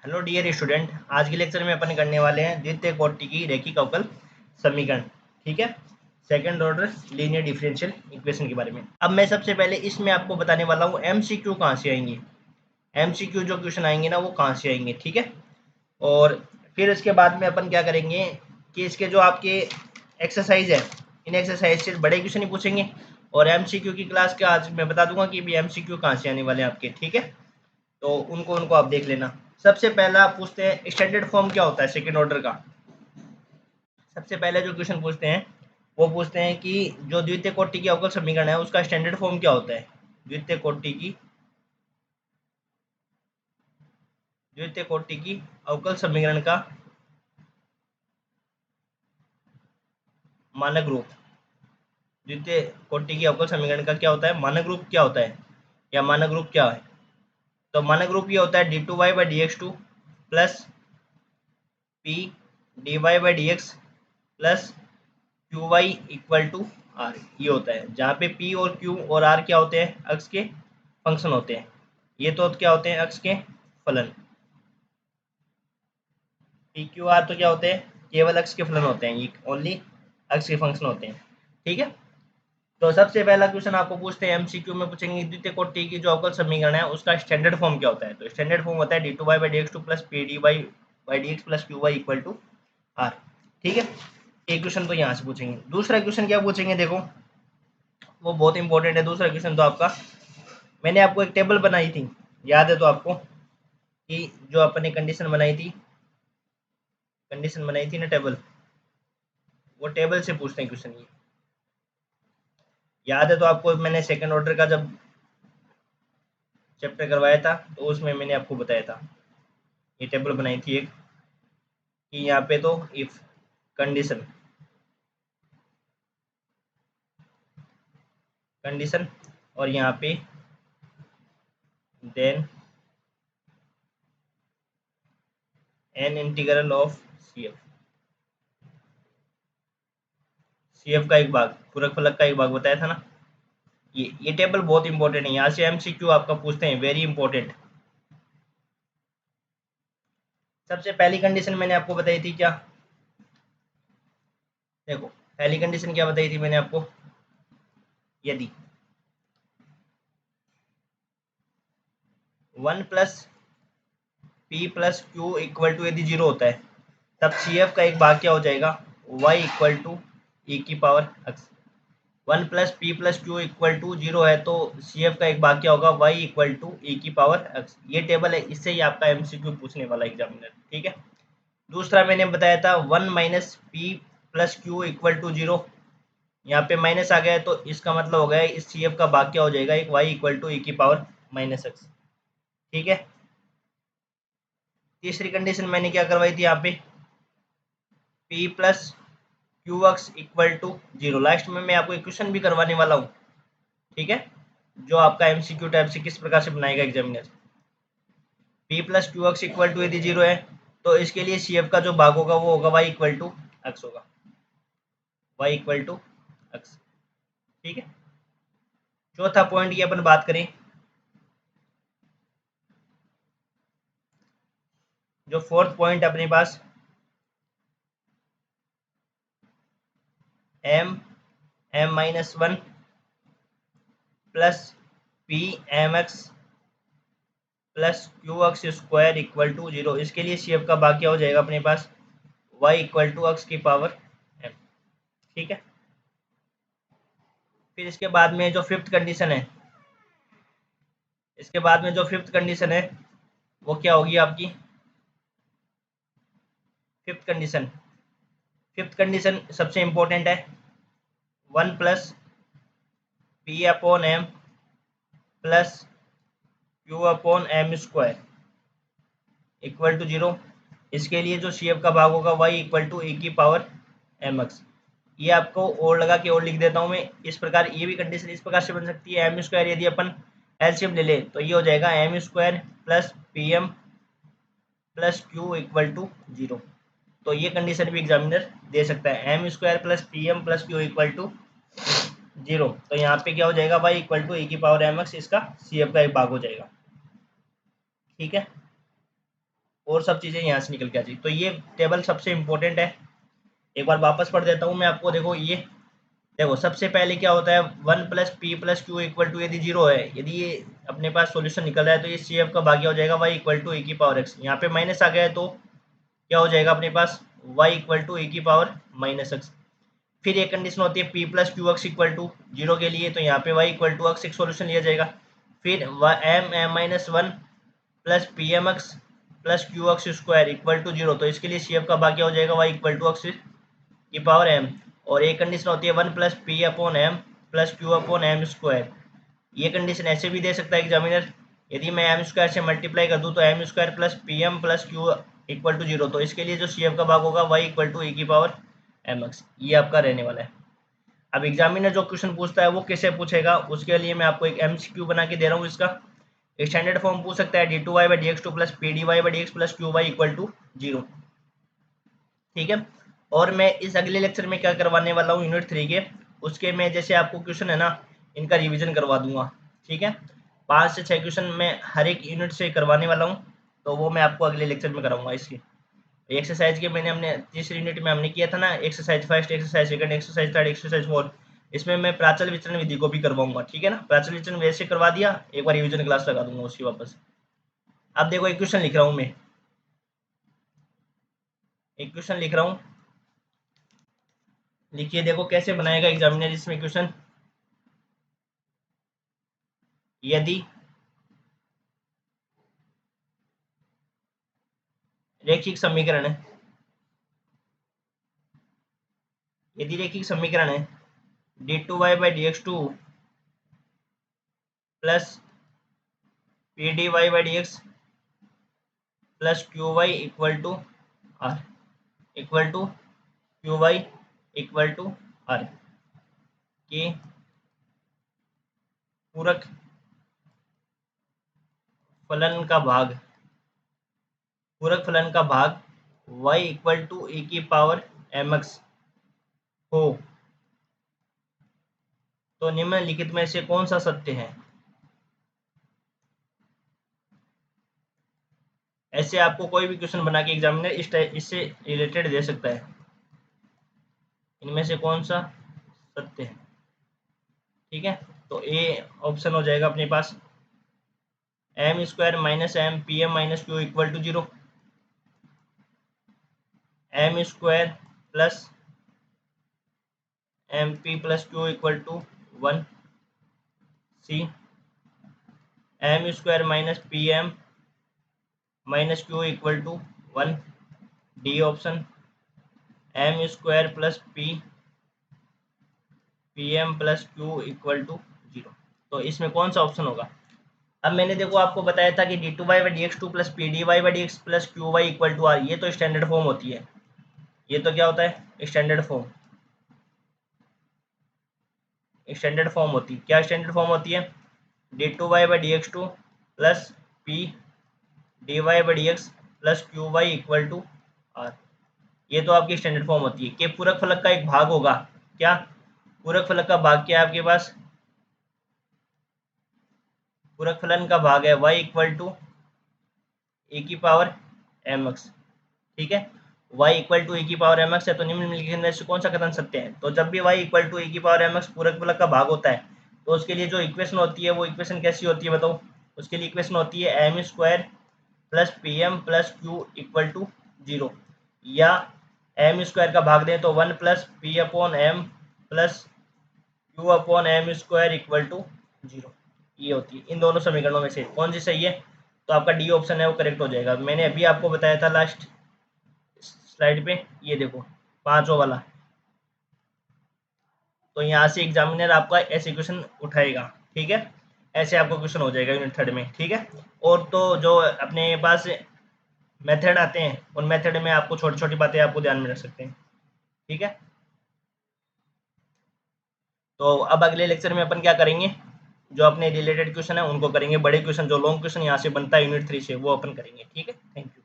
Hello dear student, आज के lecture में अपन करने वाले हैं द्वितीय कोटि की रैखिक अवकल समीकरण। ठीक है, second order linear differential equation के बारे में। अब मैं सबसे पहले इसमें आपको बताने वाला हूँ एमसीक्यू कहाँ से आएंगे। एमसीक्यू जो क्वेश्चन आएंगे ना वो कहाँ से आएंगे, ठीक है। और फिर इसके बाद में अपन क्या करेंगे कि इसके जो आपके एक्सरसाइज है, इन एक्सरसाइज से बड़े क्वेश्चन ही पूछेंगे। और एमसीक्यू की क्लास के आज मैं बता दूंगा कि भी एमसीक्यू कहाँ से आने वाले हैं आपके, ठीक है। तो उनको उनको आप देख लेना। सबसे पहला पूछते हैं स्टैंडर्ड फॉर्म क्या होता है सेकंड ऑर्डर का। सबसे पहले जो क्वेश्चन पूछते हैं वो पूछते हैं कि जो द्वितीय कोटि की अवकल समीकरण है उसका स्टैंडर्ड फॉर्म क्या होता है। द्वितीय कोटि की अवकल समीकरण का मानक रूप। द्वितीय कोटि की अवकल समीकरण का क्या होता है, मानक रूप क्या होता है, या मानक रूप क्या है। तो मानक रूप ये होता है d2y/dx2 plus p dy/dx plus q y equal to r, ये होता है जहाँ पे पी और क्यू और आर क्या होते हैं, अक्ष के फंक्शन होते हैं। ये तो क्या होते हैं, अक्ष के फलन। पी क्यू आर तो क्या होते हैं, केवल अक्ष के फलन होते हैं, ये ओनली अक्ष के फंक्शन होते हैं, ठीक है। तो सबसे पहला क्वेश्चन आपको पूछते हैं एमसीक्यू में पूछेंगे द्वितीय कोटि की जो अवकल समीकरण है उसका स्टैंडर्ड फॉर्म क्या होता है। तो स्टैंडर्ड फॉर्म होता है d2y/dx2 plus pdy/dx plus qy equal to r, ठीक है। एक क्वेश्चन तो यहाँ से पूछेंगे। दूसरा क्वेश्चन क्या पूछेंगे, देखो वो बहुत इंपॉर्टेंट है। दूसरा क्वेश्चन तो आपका, मैंने आपको एक टेबल बनाई थी, याद है तो आपको, कि जो अपने कंडीशन बनाई थी ना टेबल, वो टेबल से पूछते हैं क्वेश्चन। ये याद है तो आपको, मैंने सेकंड ऑर्डर का जब चैप्टर करवाया था तो उसमें मैंने आपको बताया था, ये टेबल बनाई थी एक, कि यहाँ पे तो इफ कंडीशन और यहाँ पे then an integral of C F का एक भाग, पूरक फलक का एक भाग बताया था ना। ये टेबल बहुत इंपॉर्टेंट है, यहाँ से एमसीक्यू आपका पूछते हैं, वेरी इंपॉर्टेंट। सबसे पहली कंडीशन मैंने आपको बताई थी क्या, देखो पहली कंडीशन क्या बताई थी मैंने आपको, यदि 1 plus p plus Q equal to यदि जीरो होता है, तब सी एफ का एक भाग क्या हो जाएगा, वाई इक्वल टू ई की power x. 1 plus p plus Q equal to zero है तो सी एफ का एक भाग क्या होगा, वाई इक्वल टू ई की पावर एक्स। ये टेबल है, इससे ही आपका एमसीक्यू पूछने वाला एग्जामिनर, ठीक है। दूसरा मैंने बताया था 1 minus p plus Q equal to zero, यहाँ पे माइनस आ गया है तो इसका मतलब हो गया इस सी एफ का भाग क्या हो जाएगा, एक वाई इक्वल टू ई की पावर माइनस एक्स, ठीक है। तीसरी कंडीशन मैंने क्या करवाई थी यहाँ पे, p plus Q x equal to zero. Last में मैं आपको एक क्वेश्चन भी करवाने वाला हूँ, ठीक है, जो आपका एमसीक्यू टाइप से किस प्रकार से बनाएगा examiner. P plus Q x equal to यदि जीरो है तो इसके लिए सी एफ का जो भाग होगा वो होगा वाई इक्वल टू एक्स होगा, वाई इक्वल टू एक्स, ठीक है। चौथा पॉइंट ये अपन बात करें, जो फोर्थ पॉइंट अपने पास M minus one plus P M x plus Q x square equal to zero, इसके लिए सी एफ का भाग क्या हो जाएगा अपने पास, वाई इक्वल टू एक्स की पावर एम, ठीक है। फिर इसके बाद में जो फिफ्थ कंडीशन है, इसके बाद में जो फिफ्थ कंडीशन है वो क्या होगी आपकी, फिफ्थ कंडीशन। फिफ्थ कंडीशन सबसे इंपॉर्टेंट है, 1 plus p upon m plus q upon m square equal to zero. इसके लिए जो सी एफ का भाग होगा वाई इक्वल टू ए की पावर एम एक्स। ये आपको और लगा के और लिख देता हूँ मैं इस प्रकार, ये भी कंडीशन इस प्रकार से बन सकती है, एम स्क्वायर यदि अपन एलसीएम ले ले तो ये हो जाएगा m square plus P M plus Q equal to zero. तो ये कंडीशन भी एग्जामिनर दे सकता है, m square plus P M plus Q equal to zero. तो यहाँ पे क्या हो जाएगा, वाई इक्वल टू ए की पावर एम एक्स, इसका सी एफ का एक भाग हो जाएगा, ठीक है। और सब चीज़ें यहाँ से निकल के आ जाएगी। तो ये टेबल सबसे इम्पोर्टेंट है। एक बार वापस पढ़ देता हूँ मैं आपको। देखो ये देखो सबसे पहले क्या होता है, 1 plus p plus Q equal to, यदि जीरो है, यदि ये अपने पास सॉल्यूशन निकल रहा है तो ये सी एफ का भाग्य हो जाएगा वाई इक्वल टू ए की पावर एक्स। यहाँ पे माइनस आ गया है तो क्या हो जाएगा अपने पास, वाई इक्वल टू ए की पावर माइनस एक्स। फिर एक कंडीशन होती है p plus Q x equal to zero के लिए, तो यहाँ पे वाई इक्वल टू एक्स एक सोल्यूशन लिया जाएगा। फिर m m minus one plus P M x plus Q x square equal to zero, तो इसके लिए सी एफ का भाग्य हो जाएगा वाई इक्वल टू एक्स की पावर एम। और एक कंडीशन होती है 1 plus p upon m plus q upon m square. ये कंडीशन ऐसे भी दे सकता है एग्जामिनर, यदि मैं एम स्क्वायर से मल्टीप्लाई कर दूँ तो m square plus P M plus Q equal to zero, तो इसके लिए जो सी एफ का भाग होगा वाई इक्वल टू ए की पावर एम एक्स, ये आपका रहने वाला है। अब एग्जामिनर जो क्वेश्चन पूछता है वो कैसे पूछेगा, उसके लिए मैं आपको एक MCQ बना के दे रहा हूँ। इसका स्टैंडर्ड फॉर्म पूछ सकता है d two y by d x two plus p d y by d x plus q y equal to zero. ठीक है। और मैं इस अगले लेक्चर में क्या करवाने वाला हूँ यूनिट 3 के, उसके में जैसे आपको क्वेश्चन है ना, इनका रिवीजन करवा दूंगा। ठीक है, 5 से 6 क्वेश्चन मैं हर एक यूनिट से करवाने वाला हूँ, तो वो मैं आपको अगले लेक्चर में कराऊंगा। इसकी एक्सरसाइज के मैंने हमने तीसरी यूनिट में हमने किया था ना, exercise first, exercise second, exercise third, exercise fourth, इसमें मैं प्राचल विचरण विधि को भी करवाऊंगा। ठीक है ना, प्राचल विचरण वैसे करवा दिया, एक बार रिवीजन क्लास लगा दूंगा उसकी वापस। अब देखो एक क्वेश्चन लिख रहा हूँ मैं, एक क्वेश्चन लिख रहा हूँ, लिखिए देखो कैसे बनाएगा एग्जामिनर इसमें क्वेश्चन। यदि रैखिक समीकरण है, यदि रैखिक समीकरण है d two y by d x two plus p d y by d x plus q y equal to r, equal to q y equal to r के पूरक फलन का भाग, पूरक फलन का भाग y इक्वल टू ए की पावर एम एक्स हो, तो निम्नलिखित में से कौन सा सत्य है। ऐसे आपको कोई भी क्वेश्चन बना के एग्जामिनर इससे रिलेटेड दे सकता है, इनमें से कौन सा सत्य है। ठीक है, तो ए ऑप्शन हो जाएगा अपने पास M square minus M P M minus Q equal to zero, M square plus M P plus Q equal to one, C M square minus P M minus Q equal to one, D option M square plus P M plus Q equal to zero. तो इसमें कौन सा option होगा। अब मैंने देखो आपको बताया था कि d two y by d x two plus p d y by d x plus q y equal to r, ये तो स्टैंडर्ड फॉर्म होती है। ये तो क्या होता है, स्टैंडर्ड फॉर्म, स्टैंडर्ड फॉर्म होती है। क्या स्टैंडर्ड फॉर्म होती है, d two y by d x two plus p d y by d x plus q y equal to r, ये तो आपकी स्टैंडर्ड फॉर्म होती है। कि पूरक फलक का एक भाग होगा, क्या पूरक फलक का भाग क्या है आपके पास, पूरक फलन का भाग है y इक्वल टू ए की पावर एम एक्स। ठीक है, y इक्वल टू ए की पावर एम एक्स है, तो निम्नलिखित में से कौन सा कथन सत्य है। तो जब भी y इक्वल टू ए की पावर एम एक्स पूरक फलक का भाग होता है, तो उसके लिए जो इक्वेशन होती है वो इक्वेशन कैसी होती है बताओ। उसके लिए इक्वेशन होती है m square plus P M plus Q equal to zero, या एम स्क्वायर का भाग दें तो one plus p upon m plus q upon m square equal to zero. ये होती है इन दोनों समीकरणों में से कौन सी सही है, तो आपका डी ऑप्शन है वो करेक्ट हो जाएगा। मैंने अभी आपको बताया था लास्ट स्लाइड पे, ये देखो पांचों वाला। तो यहाँ से एग्जामिनर आपका ऐसे क्वेश्चन उठाएगा। ठीक है, ऐसे आपको क्वेश्चन हो जाएगा यूनिट थर्ड में। ठीक है, और तो जो अपने पास मेथड आते हैं उन मेथड में आपको छोटी छोटी बातें आपको ध्यान में रख सकते हैं। ठीक है, तो अब अगले लेक्चर में अपन क्या करेंगे, जो अपने रिलेटेड क्वेश्चन है उनको करेंगे, बड़े क्वेश्चन जो लॉन्ग क्वेश्चन यहाँ से बनता है यूनिट 3 से वो अपन करेंगे। ठीक है, थैंक यू।